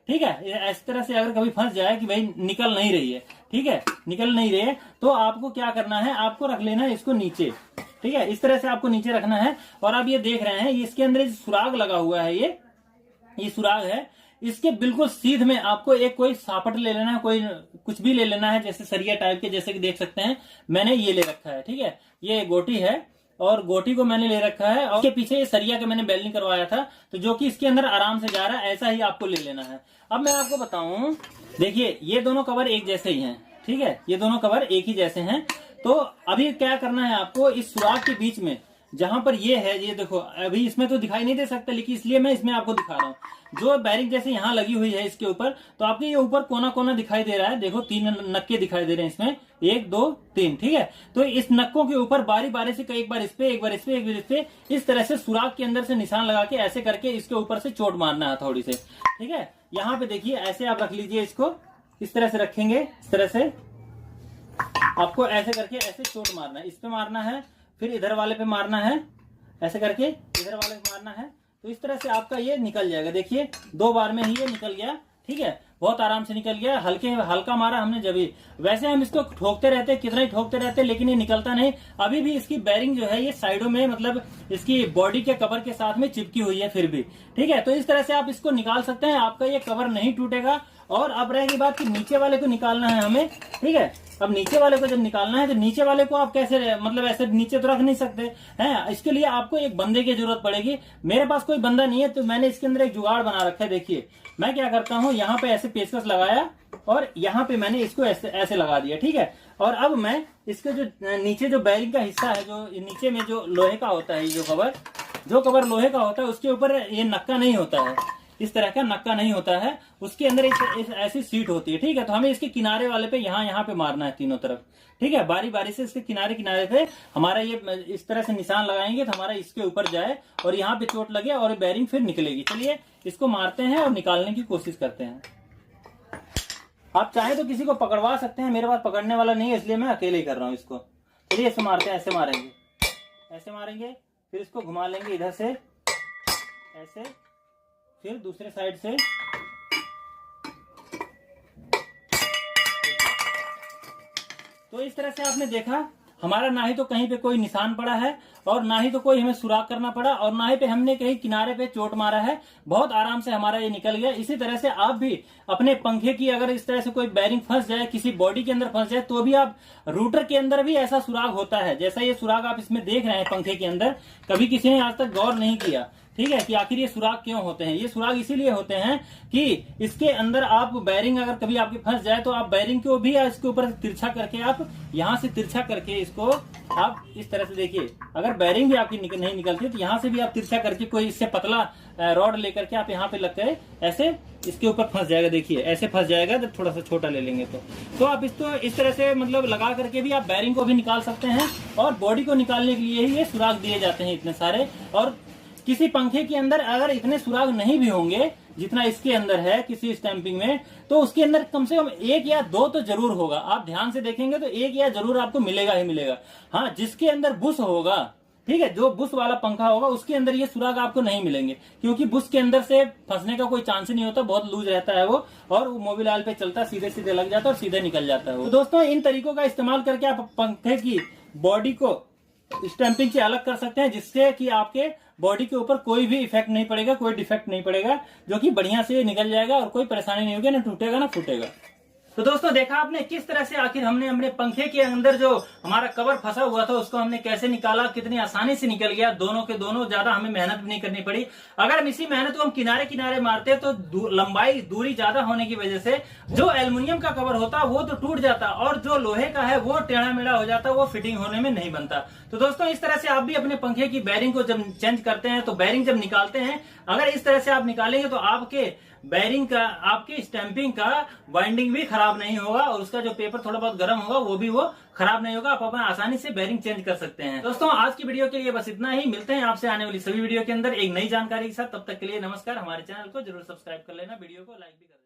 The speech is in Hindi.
ठीक है। इस तरह से अगर कभी फंस जाए कि भाई निकल नहीं रही है, ठीक है, निकल नहीं रही है, तो आपको क्या करना है, आपको रख लेना है इसको नीचे, ठीक है, इस तरह से आपको नीचे रखना है। और आप ये देख रहे हैं इसके अंदर सुराग लगा हुआ है, ये सुराग है, इसके बिल्कुल सीध में आपको एक कोई सापट ले लेना है, कोई कुछ भी ले लेना है, जैसे सरिया टाइप के, जैसे कि देख सकते हैं मैंने ये ले रखा है, ठीक है, ये गोटी है और गोटी को मैंने ले रखा है और इसके पीछे ये सरिया के मैंने बेल्डिंग करवाया था, तो जो कि इसके अंदर आराम से जा रहा है, ऐसा ही आपको ले लेना है। अब मैं आपको बताऊं, देखिए ये दोनों कवर एक जैसे ही हैं, ठीक है, ये दोनों कवर एक ही जैसे हैं। तो अभी क्या करना है आपको, इस सुराग के बीच में जहां पर ये है, ये देखो अभी इसमें तो दिखाई नहीं दे सकता, लेकिन इसलिए मैं इसमें आपको दिखा रहा हूँ, जो बैरिंग जैसे यहाँ लगी हुई है इसके ऊपर, तो आपके ये ऊपर कोना कोना दिखाई दे रहा है, देखो 3 नक्के दिखाई दे रहे हैं इसमें, 1 2 3, ठीक है। तो इस नक्कों के ऊपर बारी बारी से एक बार इस पे, एक बार इस पे, एक बार इस पे, इस तरह से सुराग के अंदर से निशान लगा के ऐसे करके इसके ऊपर से चोट मारना है थोड़ी से, ठीक है। यहाँ पे देखिए ऐसे आप रख लीजिए इसको, इस तरह से रखेंगे, इस तरह से आपको ऐसे करके ऐसे चोट मारना है, इस पे मारना है, फिर इधर वाले पे मारना है, ऐसे करके इधर वाले पे मारना है। तो इस तरह से आपका ये निकल जाएगा, देखिए 2 बार में ही ये निकल गया, ठीक है, बहुत आराम से निकल गया। हल्का मारा हमने जब ही, वैसे हम इसको ठोकते रहते, कितना ही ठोकते रहते, लेकिन ये निकलता नहीं। अभी भी इसकी बैरिंग जो है ये साइडों में, मतलब इसकी बॉडी के कवर के साथ में चिपकी हुई है फिर भी, ठीक है। तो इस तरह से आप इसको निकाल सकते हैं, आपका ये कवर नहीं टूटेगा। और अब रहेगी बात कि नीचे वाले को निकालना है हमें, ठीक है। अब नीचे वाले को जब निकालना है, तो नीचे वाले को आप कैसे, मतलब ऐसे नीचे तो रख नहीं सकते हैं, इसके लिए आपको एक बंदे की जरूरत पड़ेगी। मेरे पास कोई बंदा नहीं है, तो मैंने इसके अंदर एक जुगाड़ बना रखा है। देखिए मैं क्या करता हूँ, यहाँ पे ऐसे पेचकस लगाया और यहाँ पे मैंने इसको ऐसे लगा दिया, ठीक है। और अब मैं इसके जो नीचे जो बैरिंग का हिस्सा है, जो नीचे में जो लोहे का होता है, जो कवर लोहे का होता है, उसके ऊपर ये नक्का नहीं होता है, इस तरह का नक्का नहीं होता है, उसके अंदर ऐसी सीट होती है, ठीक है। तो हमें इसके किनारे वाले पे यहाँ पे मारना है तीनों तरफ, ठीक है, बारी बारी से इसके किनारे किनारे पे हमारा ये इस तरह से निशान लगाएंगे, तो हमारा इसके ऊपर जाए और यहाँ पे चोट लगे और बैरिंग फिर निकलेगी। चलिए इसको मारते हैं और निकालने की कोशिश करते हैं। आप चाहे तो किसी को पकड़वा सकते हैं, मेरे पास पकड़ने वाला नहीं है, इसलिए मैं अकेले ही कर रहा हूँ इसको। चलिए इसको मारते हैं, ऐसे मारेंगे, ऐसे मारेंगे, फिर इसको घुमा लेंगे इधर से ऐसे, फिर दूसरे साइड से, तो इस तरह से आपने देखा हमारा ना ही तो कहीं पे कोई निशान पड़ा है और ना ही तो कोई हमें सुराग करना पड़ा और ना ही पे हमने कहीं किनारे पे चोट मारा है, बहुत आराम से हमारा ये निकल गया। इसी तरह से आप भी अपने पंखे की अगर इस तरह से कोई बैरिंग फंस जाए, किसी बॉडी के अंदर फंस जाए, तो भी आप रूटर के अंदर भी ऐसा सुराग होता है, जैसा ये सुराग आप इसमें देख रहे हैं पंखे के अंदर, कभी किसी ने आज तक गौर नहीं किया, ठीक है, कि आखिर ये सुराग क्यों होते हैं। ये सुराग इसीलिए होते हैं कि इसके अंदर आप बैरिंग अगर कभी आपके फंस जाए, तो आप बैरिंग को भी इसके ऊपर तिरछा करके, आप यहाँ से तिरछा करके इसको आप इस तरह से देखिए, अगर बैरिंग भी आपकी नहीं निकलती तो यहाँ से भी आप तिरछा करके कोई इससे पतला रॉड लेकर के आप यहाँ पे लग गए, ऐसे इसके ऊपर फंस जाएगा, देखिए ऐसे फंस जाएगा। जब थोड़ा सा छोटा ले लेंगे तो आप इसको इस तरह से मतलब लगा करके भी आप बैरिंग को भी निकाल सकते हैं। और बॉडी को निकालने के लिए ही ये सुराग दिए जाते हैं इतने सारे। और किसी पंखे के अंदर अगर इतने सुराग नहीं भी होंगे जितना इसके अंदर है किसी स्टैंपिंग में, तो उसके अंदर कम से कम 1 या 2 तो जरूर होगा। आप ध्यान से देखेंगे तो 1 या जरूर आपको मिलेगा ही मिलेगा। हाँ, जिसके अंदर बुश होगा, ठीक है, जो बुश वाला पंखा होगा उसके अंदर ये सुराग आपको नहीं मिलेंगे, क्योंकि बुश के अंदर से फंसने का कोई चांस ही नहीं होता, बहुत लूज रहता है वो, और वो मोबिल ऑयल पे चलता, सीधे सीधे लग जाता है और सीधे निकल जाता है वो। तो दोस्तों इन तरीकों का इस्तेमाल करके आप पंखे की बॉडी को स्टैंपिंग से अलग कर सकते हैं, जिससे कि आपके बॉडी के ऊपर कोई भी इफेक्ट नहीं पड़ेगा, कोई डिफेक्ट नहीं पड़ेगा, जो कि बढ़िया से निकल जाएगा और कोई परेशानी नहीं होगी, ना टूटेगा ना फूटेगा। तो दोस्तों देखा आपने किस तरह से आखिर हमने अपने पंखे के अंदर जो हमारा कवर फंसा हुआ था उसको हमने कैसे निकाला, कितनी आसानी से निकल गया, दोनों के दोनों, ज्यादा हमें मेहनत नहीं करनी पड़ी। अगर हम इसी मेहनत को हम किनारे किनारे मारते तो लंबाई दूरी ज्यादा होने की वजह से जो एल्युमिनियम का कवर होता वो तो टूट जाता और जो लोहे का है वो टेढ़ा मेढ़ा हो जाता, वो फिटिंग होने में नहीं बनता। तो दोस्तों इस तरह से आप भी अपने पंखे की बैरिंग को जब चेंज करते हैं, तो बैरिंग जब निकालते हैं, अगर इस तरह से आप निकालेंगे तो आपके बैरिंग का, आपकी स्टैंपिंग का वाइंडिंग भी खराब नहीं होगा और उसका जो पेपर थोड़ा बहुत गर्म होगा वो भी वो खराब नहीं होगा। आप अपना आसानी से बैरिंग चेंज कर सकते हैं। दोस्तों आज की वीडियो के लिए बस इतना ही, मिलते हैं आपसे आने वाली सभी वीडियो के अंदर एक नई जानकारी के साथ। तब तक के लिए नमस्कार। हमारे चैनल को जरूर सब्सक्राइब कर लेना, वीडियो को लाइक भी कर